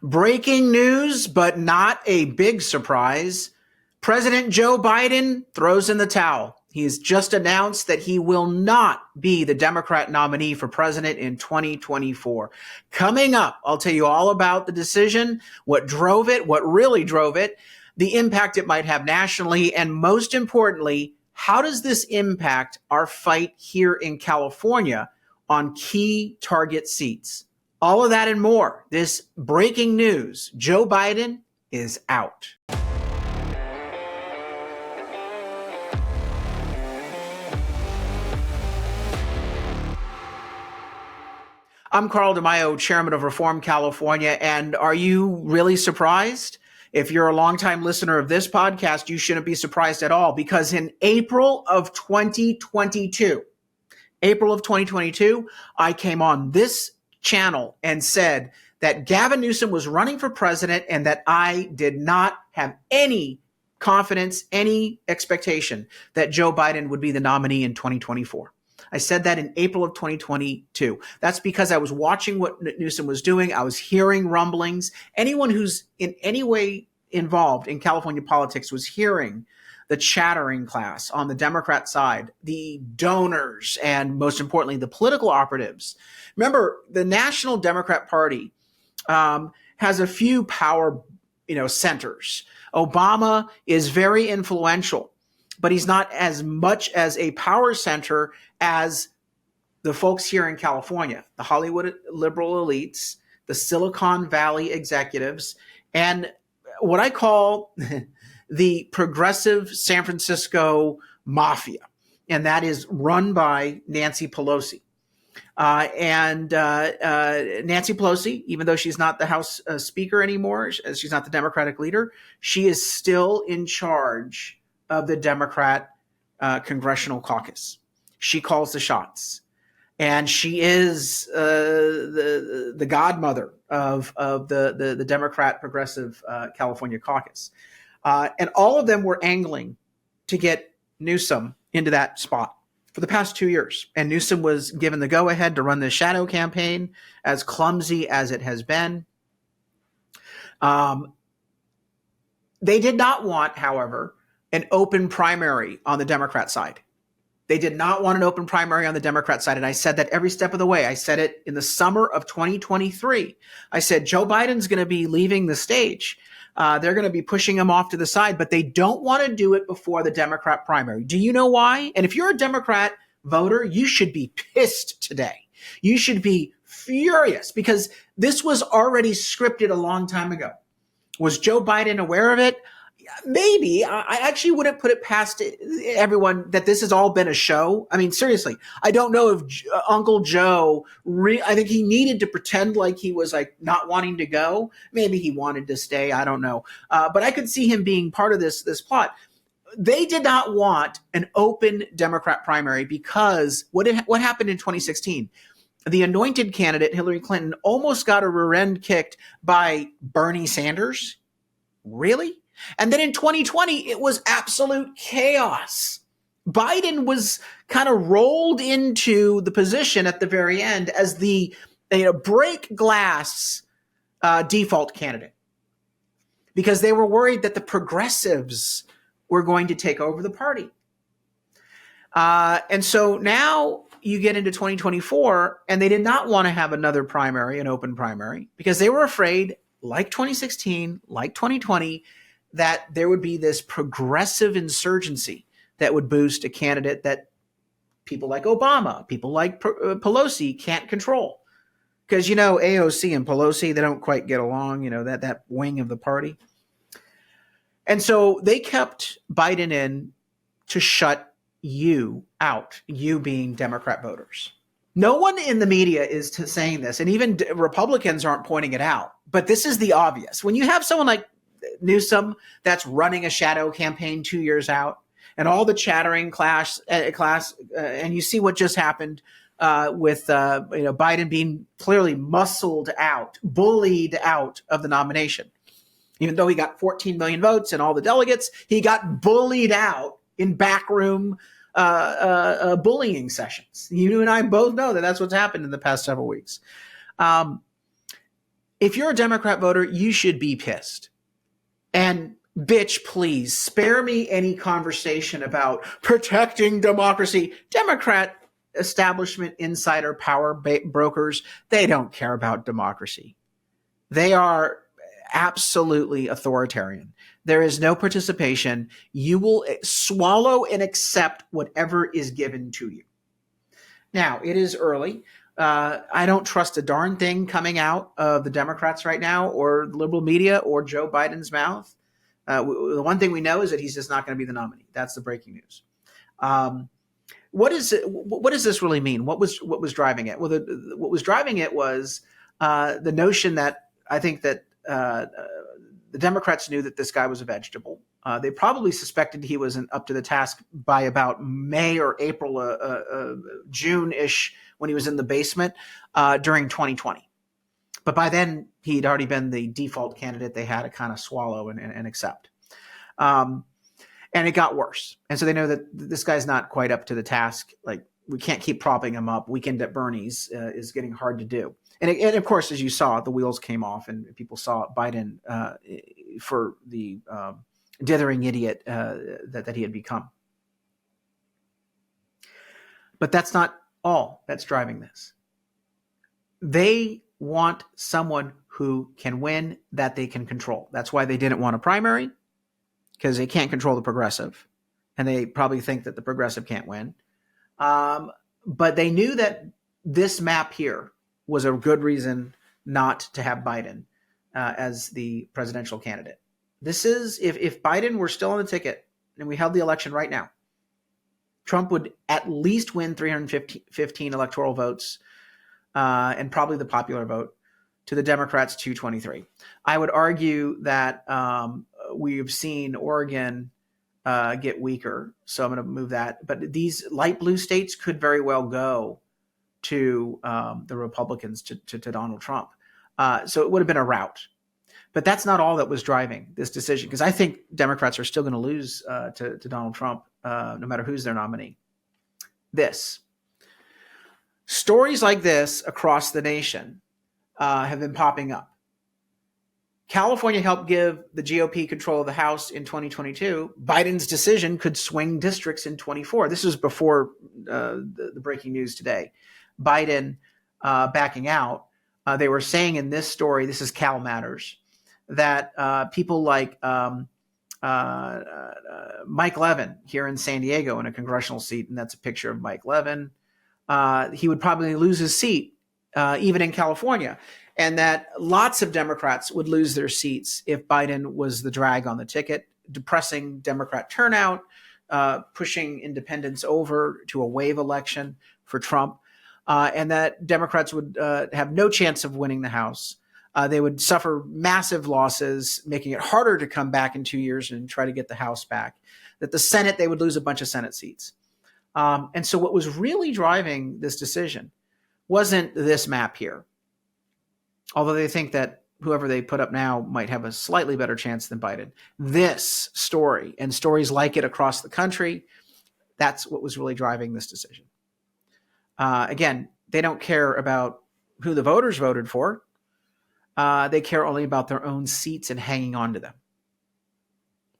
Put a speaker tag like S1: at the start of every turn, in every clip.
S1: Breaking news, but not a big surprise. President Joe Biden throws in the towel. He has just announced that he will not be the Democrat nominee for president in 2024. Coming up, I'll tell you all about the decision, what drove it, what really drove it, the impact it might have nationally, and most importantly, how does this impact our fight here in California on key target seats? All of that and more. This breaking news, Joe Biden is out. I'm Carl DeMaio, chairman of Reform California, and are you really surprised? If you're a longtime listener of this podcast, you shouldn't be surprised at all, because in April of 2022, I came on this channel and said that Gavin Newsom was running for president and that I did not have any confidence, any expectation that Joe Biden would be the nominee in 2024. I said that in April of 2022. That's because I was watching what Newsom was doing. I was hearing rumblings. Anyone who's in any way involved in California politics was hearing the chattering class on the Democrat side, the donors, and most importantly, the political operatives. Remember, the National Democrat Party has a few power, centers. Obama is very influential, but he's not as much as a power center as the folks here in California, the Hollywood liberal elites, the Silicon Valley executives, and what I call the progressive San Francisco mafia. And that is run by Nancy Pelosi. Nancy Pelosi, even though she's not the House Speaker anymore, as she's not the Democratic leader, she is still in charge of the Democrat Congressional Caucus. She calls the shots, and she is the godmother of the Democrat Progressive California Caucus, and all of them were angling to get Newsom into that spot for the past 2 years. And Newsom was given the go-ahead to run the shadow campaign, as clumsy as it has been. They did not want, however, an open primary on the Democrat side. They did not want an open primary on the Democrat side. And I said that every step of the way. I said it in the summer of 2023. I said, Joe Biden's going to be leaving the stage. They're going to be pushing him off to the side, but they don't want to do it before the Democrat primary. Do you know why? And if you're a Democrat voter, you should be pissed today. You should be furious, because this was already scripted a long time ago. Was Joe Biden aware of it? Maybe. I actually wouldn't put it past everyone that this has all been a show. I mean, seriously, I don't know if Uncle Joe, I think he needed to pretend like he was like not wanting to go. Maybe he wanted to stay. I don't know. But I could see him being part of this plot. They did not want an open Democrat primary, because what happened in 2016? The anointed candidate, Hillary Clinton, almost got a rear end kicked by Bernie Sanders. Really? And then in 2020, it was absolute chaos. Biden was kind of rolled into the position at the very end as the break glass default candidate, because they were worried that the progressives were going to take over the party. And so now you get into 2024, and they did not want to have another primary, an open primary, because they were afraid, like 2016, like 2020, that there would be this progressive insurgency that would boost a candidate that people like Obama, people like Pelosi can't control. Because, AOC and Pelosi, they don't quite get along, that wing of the party. And so they kept Biden in to shut you out, you being Democrat voters. No one in the media is saying this, and even Republicans aren't pointing it out. But this is the obvious. When you have someone like Newsom that's running a shadow campaign 2 years out, and all the chattering class, and you see what just happened with Biden being clearly muscled out, bullied out of the nomination. Even though he got 14 million votes and all the delegates, he got bullied out in backroom bullying sessions. You and I both know that that's what's happened in the past several weeks. If you're a Democrat voter, you should be pissed. And bitch, please spare me any conversation about protecting democracy. Democrat establishment, insider power brokers, they don't care about democracy. They are absolutely authoritarian. There is no participation. You will swallow and accept whatever is given to you. Now, it is early. I don't trust a darn thing coming out of the Democrats right now, or the liberal media, or Joe Biden's mouth. The one thing we know is that he's just not going to be the nominee. That's the breaking news. What does this really mean? What was driving it? Well, what was driving it was the notion that I think that the Democrats knew that this guy was a vegetable. They probably suspected he wasn't up to the task by about May or April, June-ish, when he was in the basement during 2020. But by then, he'd already been the default candidate they had to kind of swallow and accept. And it got worse. And so they know that this guy's not quite up to the task. Like, we can't keep propping him up. Weekend at Bernie's is getting hard to do. And of course, as you saw, the wheels came off and people saw Biden for the dithering idiot that he had become. But that's not all that's driving this. They want someone who can win, that they can control. That's why they didn't want a primary, because they can't control the progressive. And they probably think that the progressive can't win. But they knew that this map here was a good reason not to have Biden as the presidential candidate. This is, if Biden were still on the ticket and we held the election right now, Trump would at least win 315 electoral votes and probably the popular vote, to the Democrats 223. I would argue that we've seen Oregon get weaker, so I'm going to move that. But these light blue states could very well go to the Republicans, to Donald Trump. So it would have been a rout. But that's not all that was driving this decision, because I think Democrats are still going to lose to Donald Trump, no matter who's their nominee. Stories like this across the nation have been popping up. California helped give the GOP control of the House in 2022. Biden's decision could swing districts in 24. This was before the breaking news today. Biden backing out. They were saying in this story, this is Cal Matters, that people like Mike Levin here in San Diego in a congressional seat, and that's a picture of Mike Levin, he would probably lose his seat even in California, and that lots of Democrats would lose their seats if Biden was the drag on the ticket, depressing Democrat turnout, pushing independents over to a wave election for Trump, and that Democrats would have no chance of winning the House. They would suffer massive losses, making it harder to come back in 2 years and try to get the House back. That the Senate, they would lose a bunch of Senate seats. And so what was really driving this decision wasn't this map here, although they think that whoever they put up now might have a slightly better chance than Biden. This story and stories like it across the country, that's what was really driving this decision. Again, they don't care about who the voters voted for. They care only about their own seats and hanging on to them.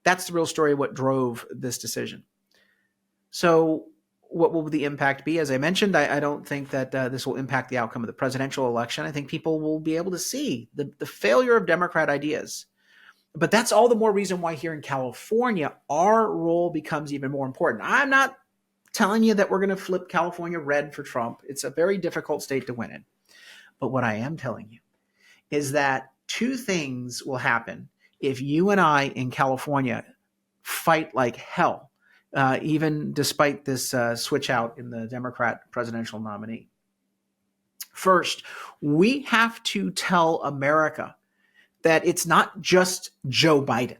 S1: That's the real story of what drove this decision. So what will the impact be? As I mentioned, I don't think that this will impact the outcome of the presidential election. I think people will be able to see the failure of Democrat ideas. But that's all the more reason why here in California, our role becomes even more important. I'm not telling you that we're going to flip California red for Trump. It's a very difficult state to win in. But what I am telling you is that two things will happen if you and I in California fight like hell, even despite this switch out in the Democrat presidential nominee. First, we have to tell America that it's not just Joe Biden.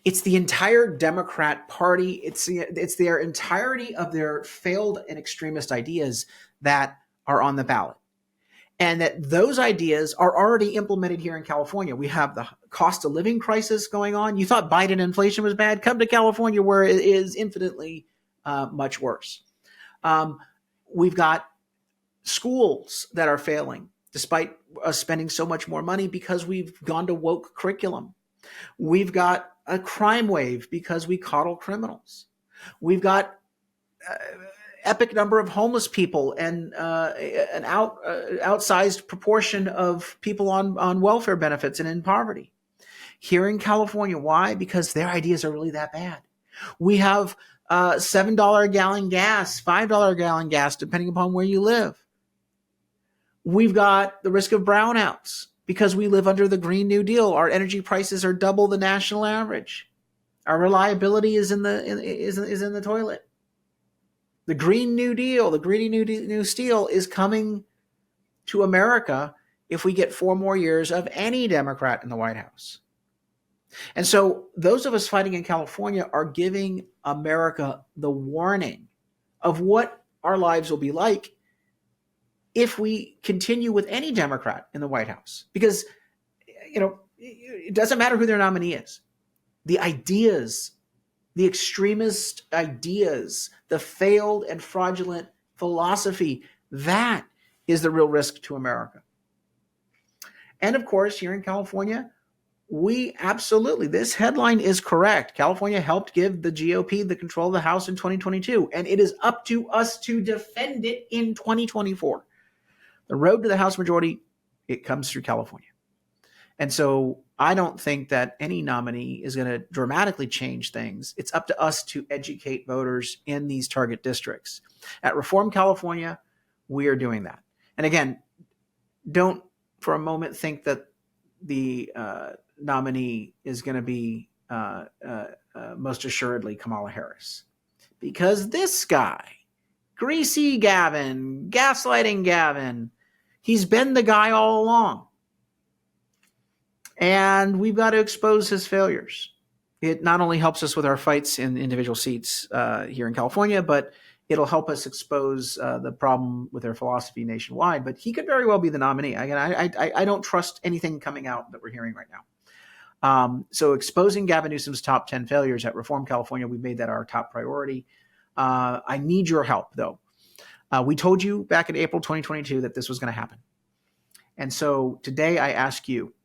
S1: It's the entire Democrat Party. It's their entirety of their failed and extremist ideas that are on the ballot. And that those ideas are already implemented here in California. We have the cost of living crisis going on. You thought Biden inflation was bad? Come to California, where it is infinitely much worse. We've got schools that are failing despite us spending so much more money because we've gone to woke curriculum. We've got a crime wave because we coddle criminals. We've got epic number of homeless people and an outsized proportion of people on welfare benefits and in poverty. Here in California, why? Because their ideas are really that bad. We have $7 a gallon gas, $5 a gallon gas, depending upon where you live. We've got the risk of brownouts because we live under the Green New Deal. Our energy prices are double the national average. Our reliability is in the toilet. The Green New Deal, the Green New Steel is coming to America if we get 4 more years of any Democrat in the White House. And so those of us fighting in California are giving America the warning of what our lives will be like if we continue with any Democrat in the White House. Because, it doesn't matter who their nominee is. The ideas, the extremist ideas, the failed and fraudulent philosophy, that is the real risk to America. And of course, here in California, we absolutely, this headline is correct. California helped give the GOP the control of the House in 2022, and it is up to us to defend it in 2024. The road to the House majority, it comes through California. And so I don't think that any nominee is going to dramatically change things. It's up to us to educate voters in these target districts. At Reform California, we are doing that. And again, don't for a moment think that the nominee is going to be most assuredly Kamala Harris. Because this guy, Greasy Gavin, Gaslighting Gavin, he's been the guy all along. And we've got to expose his failures. It not only helps us with our fights in individual seats here in California, but it'll help us expose the problem with their philosophy nationwide. But he could very well be the nominee. Again, I don't trust anything coming out that we're hearing right now. So exposing Gavin Newsom's top 10 failures at Reform California, we've made that our top priority. I need your help, though. We told you back in April 2022 that this was going to happen. And so today I ask you,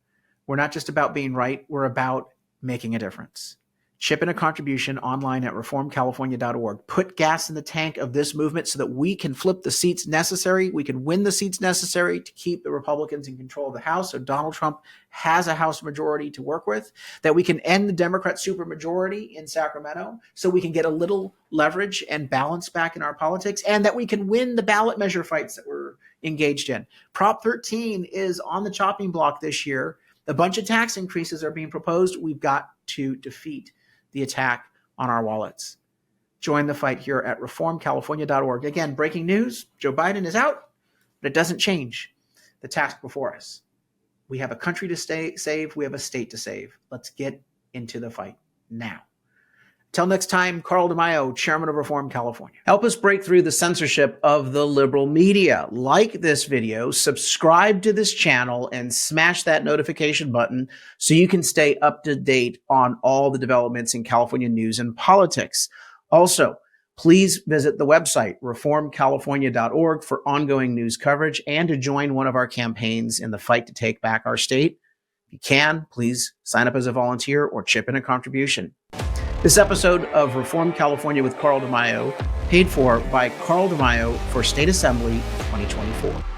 S1: we're not just about being right, we're about making a difference. Chip in a contribution online at reformcalifornia.org. Put gas in the tank of this movement so that we can flip the seats necessary. We can win the seats necessary to keep the Republicans in control of the House so Donald Trump has a House majority to work with, that we can end the Democrat supermajority in Sacramento so we can get a little leverage and balance back in our politics, and that we can win the ballot measure fights that we're engaged in. Prop 13 is on the chopping block this year. A bunch of tax increases are being proposed. We've got to defeat the attack on our wallets. Join the fight here at reformcalifornia.org. Again, breaking news, Joe Biden is out, but it doesn't change the task before us. We have a country to save. We have a state to save. Let's get into the fight now. Till next time, Carl DeMaio, Chairman of Reform California. Help us break through the censorship of the liberal media. Like this video, subscribe to this channel, and smash that notification button so you can stay up to date on all the developments in California news and politics. Also, please visit the website, reformcalifornia.org, for ongoing news coverage and to join one of our campaigns in the fight to take back our state. If you can, please sign up as a volunteer or chip in a contribution. This episode of Reform California with Carl DeMaio, paid for by Carl DeMaio for State Assembly 2024.